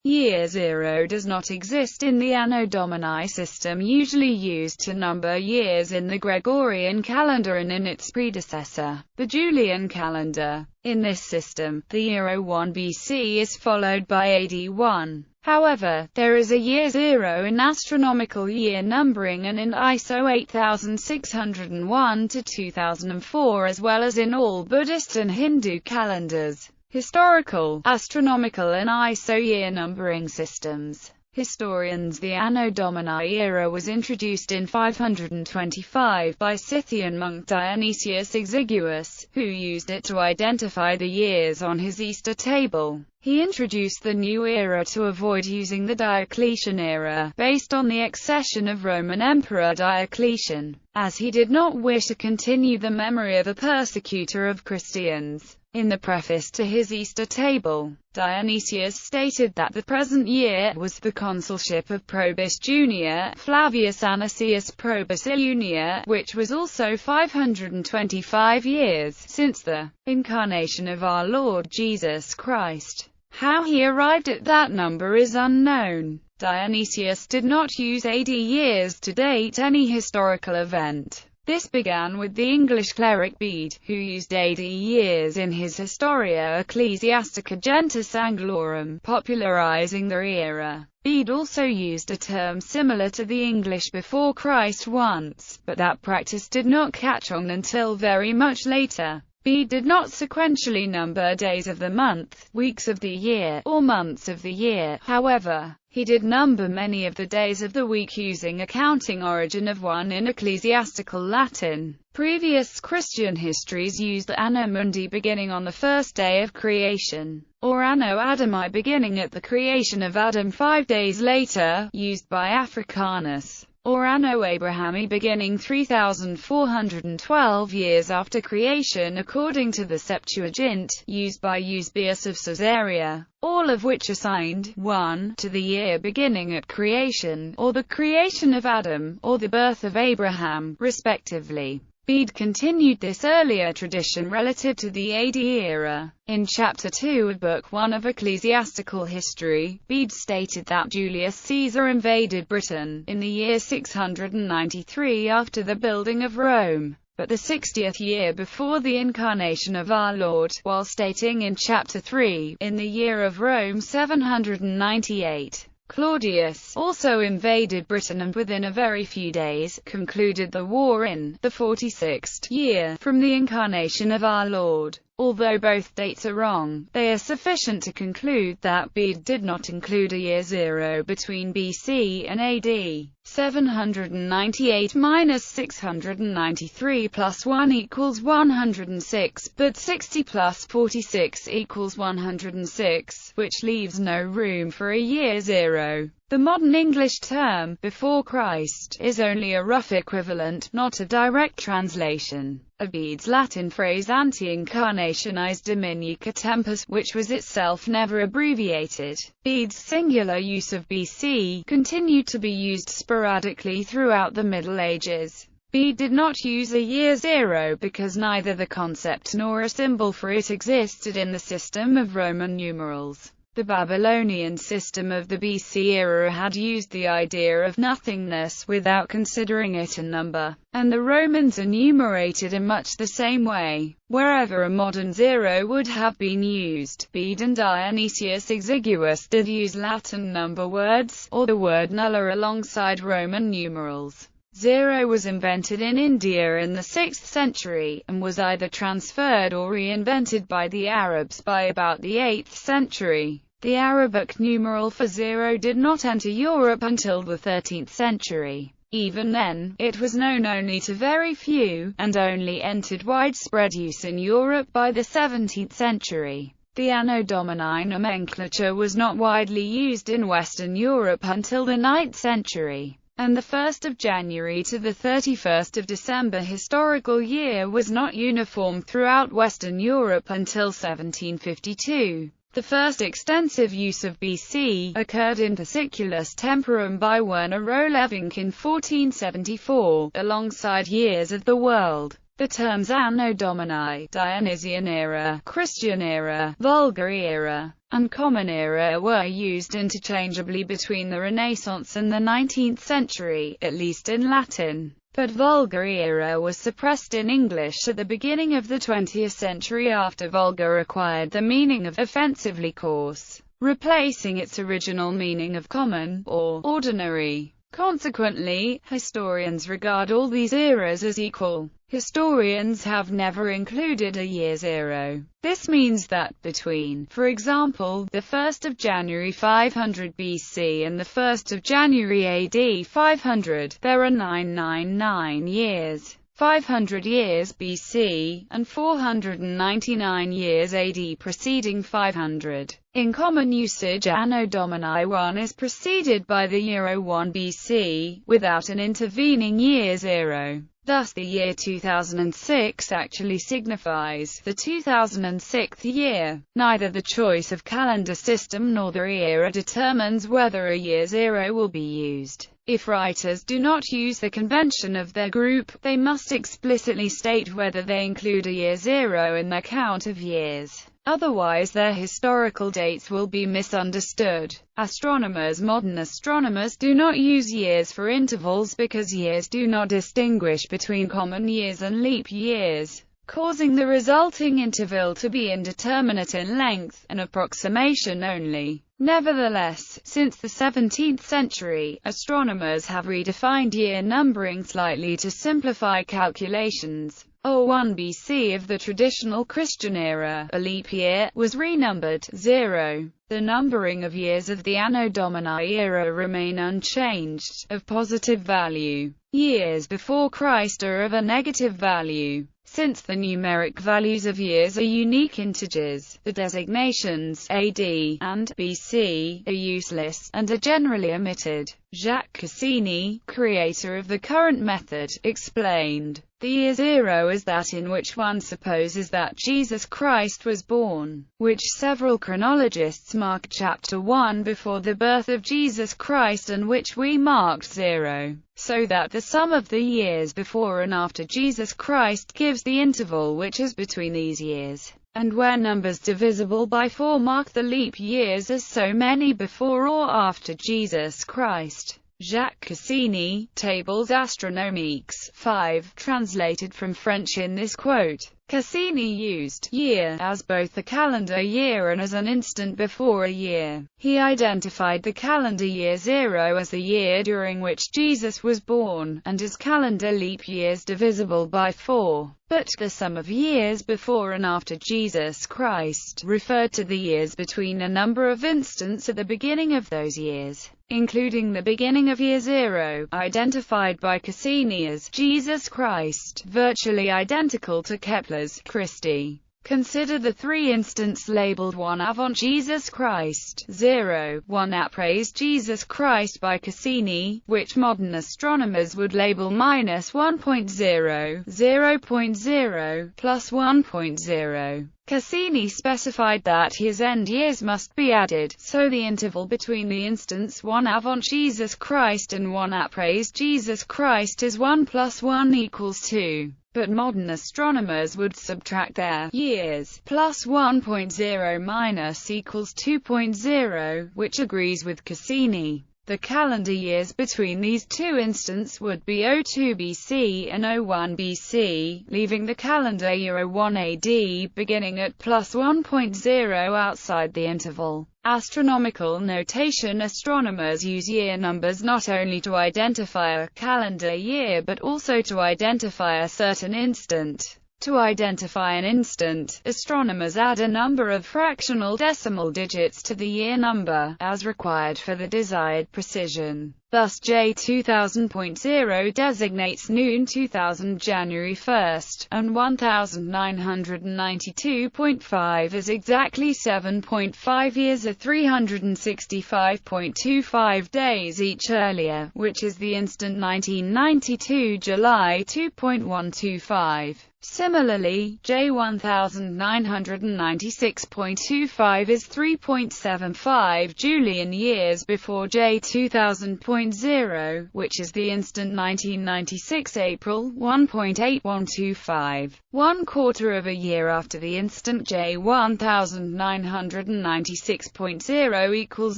Year zero does not exist in the Anno Domini system usually used to number years in the Gregorian calendar and in its predecessor, the Julian calendar. In this system, the year 01 BC is followed by AD 1. However, there is a year zero in astronomical year numbering and in ISO 8601 to 2004 as well as in all Buddhist and Hindu calendars. Historical, astronomical and ISO year numbering systems. Historians. The Anno Domini era was introduced in 525 by Scythian monk Dionysius Exiguus, who used it to identify the years on his Easter table. He introduced the new era to avoid using the Diocletian era, based on the accession of Roman Emperor Diocletian, as he did not wish to continue the memory of a persecutor of Christians. In the preface to his Easter table, Dionysius stated that the present year was the consulship of Probus Junior, Flavius Anicius Probus Illunia, which was also 525 years since the incarnation of our Lord Jesus Christ. How he arrived at that number is unknown. Dionysius did not use AD years to date any historical event. This began with the English cleric Bede, who used AD years in his Historia Ecclesiastica Gentis Anglorum, popularizing the era. Bede also used a term similar to the English before Christ once, but that practice did not catch on until very much later. Bede did not sequentially number days of the month, weeks of the year, or months of the year. However, he did number many of the days of the week using a counting origin of 1 in ecclesiastical Latin. Previous Christian histories used Anno Mundi beginning on the first day of creation, or Anno Adami beginning at the creation of Adam 5 days later, used by Africanus, or Anno Abrahami beginning 3,412 years after creation according to the Septuagint, used by Eusebius of Caesarea, all of which assigned 1 to the year beginning at creation, or the creation of Adam, or the birth of Abraham, respectively. Bede continued this earlier tradition relative to the AD era. In Chapter 2 of Book 1 of Ecclesiastical History, Bede stated that Julius Caesar invaded Britain in the year 693 after the building of Rome, but the 60th year before the incarnation of our Lord, while stating in Chapter 3, in the year of Rome 798. Claudius also invaded Britain and within a very few days, concluded the war in the 46th year from the incarnation of our Lord. Although both dates are wrong, they are sufficient to conclude that Bede did not include a year zero between BC and AD. 798 minus 693 plus 1 equals 106, but 60 plus 46 equals 106, which leaves no room for a year zero. The modern English term, before Christ, is only a rough equivalent, not a direct translation, of Bede's Latin phrase ante incarnationis diminuca tempus, which was itself never abbreviated. Bede's singular use of BC continued to be used sporadically throughout the Middle Ages. Bede did not use a year zero because neither the concept nor a symbol for it existed in the system of Roman numerals. The Babylonian system of the BC era had used the idea of nothingness without considering it a number, and the Romans enumerated in much the same way. Wherever a modern zero would have been used, Bede and Dionysius Exiguus did use Latin number words, or the word nulla alongside Roman numerals. Zero was invented in India in the 6th century, and was either transferred or reinvented by the Arabs by about the 8th century. The Arabic numeral for zero did not enter Europe until the 13th century. Even then, it was known only to very few, and only entered widespread use in Europe by the 17th century. The Anno Domini nomenclature was not widely used in Western Europe until the 9th century, and the 1st of January to the 31st of December historical year was not uniform throughout Western Europe until 1752. The first extensive use of BC occurred in Fasciculus Temporum by Werner Rohlevink in 1474, alongside Years of the World. The terms Anno Domini, Dionysian era, Christian era, Vulgar era, and Common Era were used interchangeably between the Renaissance and the 19th century, at least in Latin. But Vulgar Era was suppressed in English at the beginning of the 20th century after vulgar acquired the meaning of offensively coarse, replacing its original meaning of common, or ordinary. Consequently, historians regard all these eras as equal. Historians have never included a year zero. This means that between, for example, the 1st of January 500 BC and the 1st of January AD 500, there are 999 years. 500 years BC, and 499 years AD preceding 500. In common usage, Anno Domini 1 is preceded by the year 01 BC, without an intervening year 0. Thus the year 2006 actually signifies the 2006th year. Neither the choice of calendar system nor the era determines whether a year 0 will be used. If writers do not use the convention of their group, they must explicitly state whether they include a year 0 in their count of years. Otherwise their historical dates will be misunderstood. Modern astronomers do not use years for intervals because years do not distinguish between common years and leap years, causing the resulting interval to be indeterminate in length, an approximation only. Nevertheless, since the 17th century, astronomers have redefined year numbering slightly to simplify calculations. 01 BC of the traditional Christian era, a leap year, was renumbered 0. The numbering of years of the Anno Domini era remain unchanged, of positive value. Years before Christ are of a negative value. Since the numeric values of years are unique integers, the designations AD and BC are useless, and are generally omitted. Jacques Cassini, creator of the current method, explained, "The year 0 is that in which one supposes that Jesus Christ was born, which several chronologists mark chapter 1 before the birth of Jesus Christ and which we marked 0. So that the sum of the years before and after Jesus Christ gives the interval which is between these years, and where numbers divisible by 4 mark the leap years as so many before or after Jesus Christ." Jacques Cassini, Tables Astronomiques, 5, translated from French in this quote. Cassini used year as both a calendar year and as an instant before a year. He identified the calendar year 0 as the year during which Jesus was born, and as calendar leap years divisible by 4. But the sum of years before and after Jesus Christ referred to the years between a number of instants at the beginning of those years, including the beginning of year 0, identified by Cassini as Jesus Christ, virtually identical to Kepler's Christi. Consider the 3 instants labeled 1 avant Jesus Christ, 0, 1 après Jesus Christ by Cassini, which modern astronomers would label -1.0, 0.0, plus 1.0. Cassini specified that his end years must be added, so the interval between the instants 1 avant Jesus Christ and 1 après Jesus Christ is 1 plus 1 equals 2. But modern astronomers would subtract their years, plus 1.0 minus equals 2.0, which agrees with Cassini. The calendar years between these 2 instants would be 02 BC and 01 BC, leaving the calendar year 01 AD beginning at plus 1.0 outside the interval. Astronomical notation: astronomers use year numbers not only to identify a calendar year but also to identify a certain instant. To identify an instant, astronomers add a number of fractional decimal digits to the year number, as required for the desired precision. Thus J2000.0 designates noon 2000 January 1st, and 1992.5 is exactly 7.5 years or 365.25 days each earlier, which is the instant 1992 July 2.125. Similarly, J1996.25 is 3.75 Julian years before J2000.0, which is the instant 1996 April 1.8125. 1/4 of a year after the instant J 1996.0 equals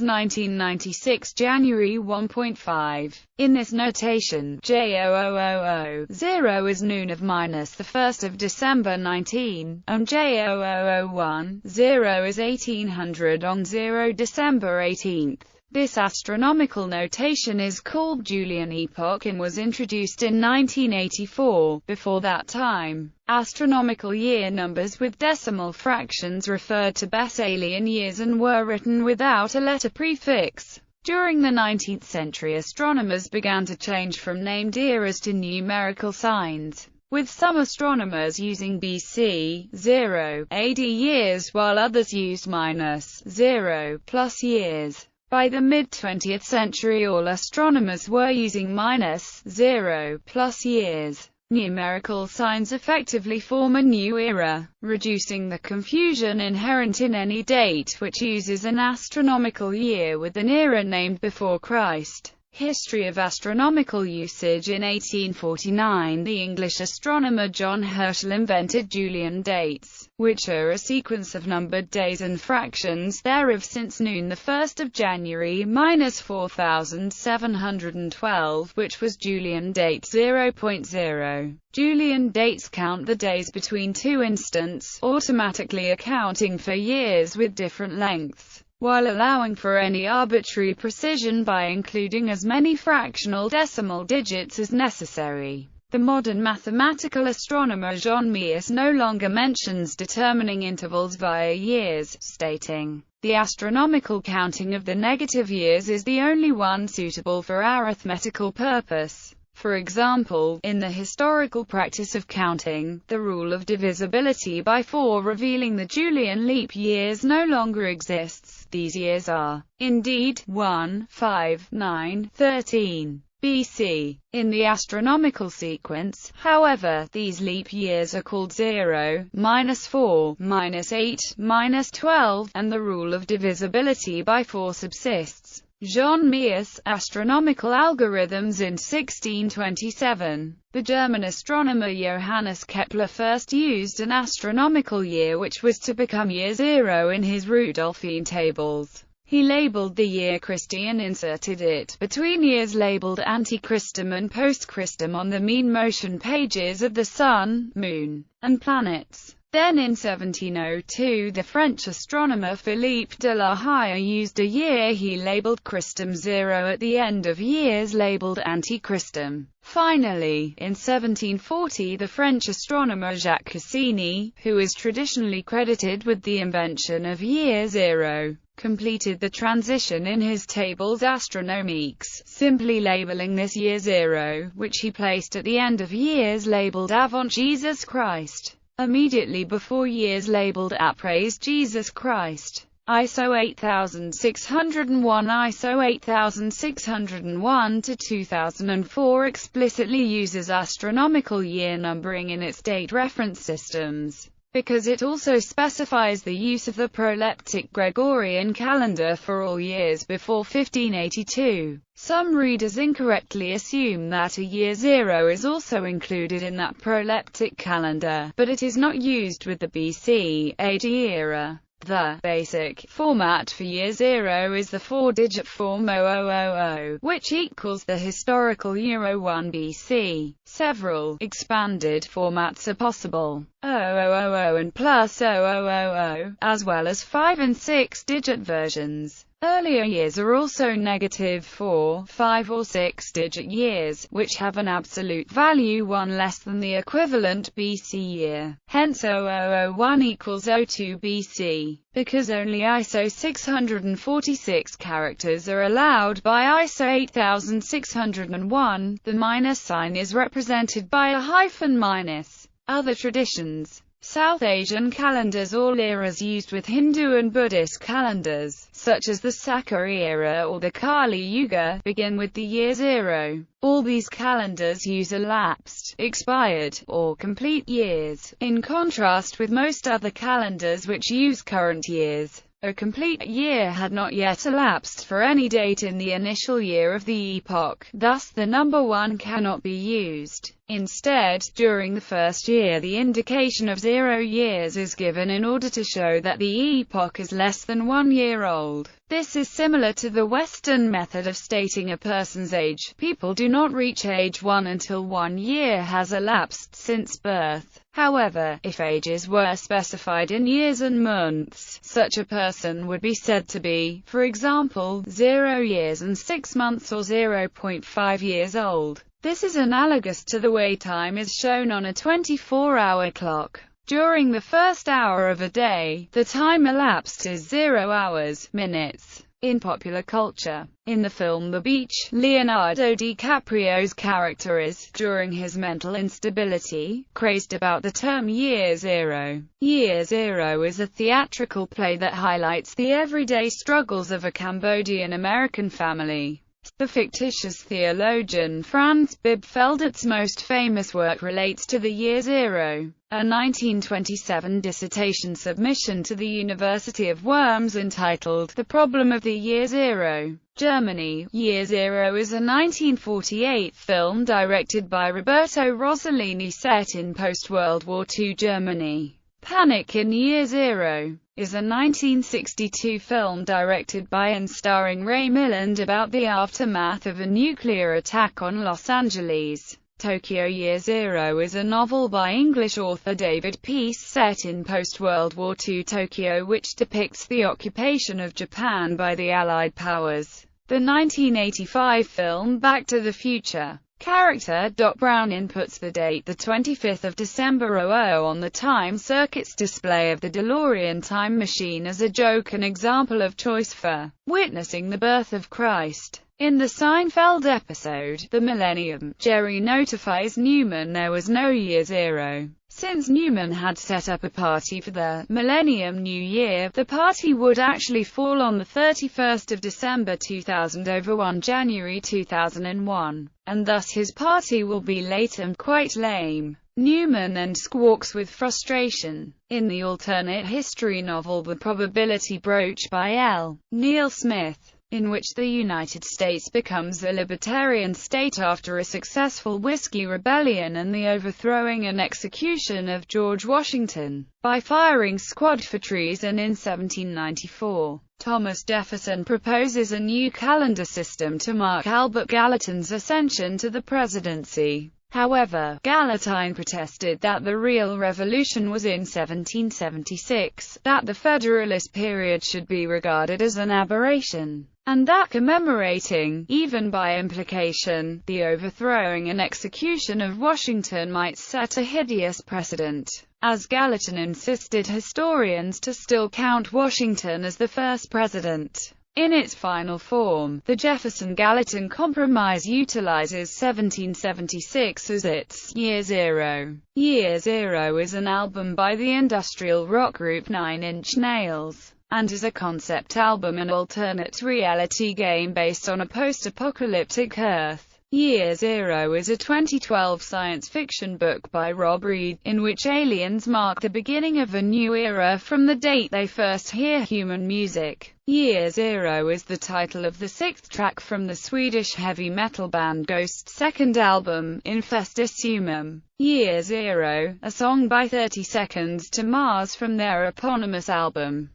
1996 January 1.5. In this notation, J0000 is noon of minus the 1st of December 19, and J0010 is 1800 on 0 December 18th. This astronomical notation is called Julian epoch and was introduced in 1984. Before that time, astronomical year numbers with decimal fractions referred to Besselian years and were written without a letter prefix. During the 19th century, astronomers began to change from named eras to numerical signs, with some astronomers using BC 0 AD years while others used -0 plus years. By the mid-20th century, all astronomers were using -0 plus years. Numerical signs effectively form a new era, reducing the confusion inherent in any date which uses an astronomical year with an era named before Christ. History of astronomical usage. In 1849, the English astronomer John Herschel invented Julian dates, which are a sequence of numbered days and fractions thereof since noon the 1st of January minus 4712, which was Julian date 0.0. Julian dates count the days between two instants, automatically accounting for years with different lengths, while allowing for any arbitrary precision by including as many fractional decimal digits as necessary. The modern mathematical astronomer Jean Meus no longer mentions determining intervals via years, stating, "The astronomical counting of the negative years is the only one suitable for arithmetical purpose." For example, in the historical practice of counting, the rule of divisibility by 4 revealing the Julian leap years no longer exists. These years are, indeed, 1, 5, 9, 13. BC. In the astronomical sequence, however, these leap years are called 0, -4, -8, -12, and the rule of divisibility by 4 subsists. Jean Meus, Astronomical Algorithms in 1627. The German astronomer Johannes Kepler first used an astronomical year which was to become year 0 in his Rudolphine tables. He labeled the year Christi and inserted it between years labeled Antichristum and Postchristum on the mean motion pages of the Sun, Moon, and planets. Then in 1702 the French astronomer Philippe de la Hire used a year he labeled Christum 0 at the end of years labeled Antichristum. Finally, in 1740 the French astronomer Jacques Cassini, who is traditionally credited with the invention of year 0, completed the transition in his tables astronomiques, simply labeling this year 0, which he placed at the end of years labeled Avant Jesus Christ, immediately before years labeled Après Jesus Christ. ISO 8601 ISO 8601 to 2004 explicitly uses astronomical year numbering in its date reference systems, because it also specifies the use of the proleptic Gregorian calendar for all years before 1582. Some readers incorrectly assume that a year 0 is also included in that proleptic calendar, but it is not used with the BC AD era. The basic format for year 0 is the 4-digit form 0000, which equals the historical Euro 1 BC. Several expanded formats are possible: 0000 and plus 0000, as well as 5 and 6-digit versions. Earlier years are also negative 4, 5 or 6-digit years, which have an absolute value 1 less than the equivalent BC year. Hence 0001 equals 02 BC. Because only ISO 646 characters are allowed by ISO 8601, the minus sign is represented by a hyphen minus. Other traditions. South Asian calendars. All eras used with Hindu and Buddhist calendars, such as the Sakka era or the Kali Yuga, begin with the year 0. All these calendars use elapsed, expired, or complete years, in contrast with most other calendars which use current years. A complete year had not yet elapsed for any date in the initial year of the epoch, thus the number 1 cannot be used. Instead, during the first year the indication of 0 years is given in order to show that the epoch is less than 1 year old. This is similar to the Western method of stating a person's age. People do not reach age 1 until 1 year has elapsed since birth. However, if ages were specified in years and months, such a person would be said to be, for example, 0 years and 6 months or 0.5 years old. This is analogous to the way time is shown on a 24-hour clock. During the first hour of a day, the time elapsed is 0 hours, minutes. In popular culture, in the film The Beach, Leonardo DiCaprio's character is, during his mental instability, crazed about the term Year Zero. Year Zero is a theatrical play that highlights the everyday struggles of a Cambodian-American family. The fictitious theologian Franz Bibfeldert's most famous work relates to the Year Zero, a 1927 dissertation submission to the University of Worms entitled The Problem of the Year Zero. Germany. Year Zero is a 1948 film directed by Roberto Rossellini set in post-World War II Germany. Panic in Year Zero is a 1962 film directed by and starring Ray Milland about the aftermath of a nuclear attack on Los Angeles. Tokyo. Year Zero is a novel by English author David Peace set in post-World War II Tokyo which depicts the occupation of Japan by the Allied powers. The 1985 film Back to the Future character Doc Brown inputs the date the 25th of December 00 on the time circuit's display of the DeLorean time machine as a joke, an example of choice for witnessing the birth of Christ. In the Seinfeld episode, The Millennium, Jerry notifies Newman there was no Year Zero. Since Newman had set up a party for the Millennium New Year, the party would actually fall on the 31st of December 2000 over 1 January 2001, and thus his party will be late and quite lame. Newman then squawks with frustration. In the alternate history novel The Probability Broach by L. Neil Smith, in which the United States becomes a libertarian state after a successful Whiskey Rebellion and the overthrowing and execution of George Washington by firing squad for treason in 1794. Thomas Jefferson proposes a new calendar system to mark Albert Gallatin's ascension to the presidency. However, Gallatin protested that the real revolution was in 1776, that the Federalist period should be regarded as an aberration, and that commemorating, even by implication, the overthrowing and execution of Washington might set a hideous precedent. As Gallatin insisted historians to still count Washington as the first president. In its final form, the Jefferson-Gallatin Compromise utilizes 1776 as its Year Zero. Year Zero is an album by the industrial rock group 9 Inch Nails, and is a concept album and alternate reality game based on a post-apocalyptic Earth. Year Zero is a 2012 science fiction book by Rob Reed, in which aliens mark the beginning of a new era from the date they first hear human music. Year Zero is the title of the 6th track from the Swedish heavy metal band Ghost's second album, Infestus Humum. Year Zero, a song by 30 Seconds to Mars from their eponymous album.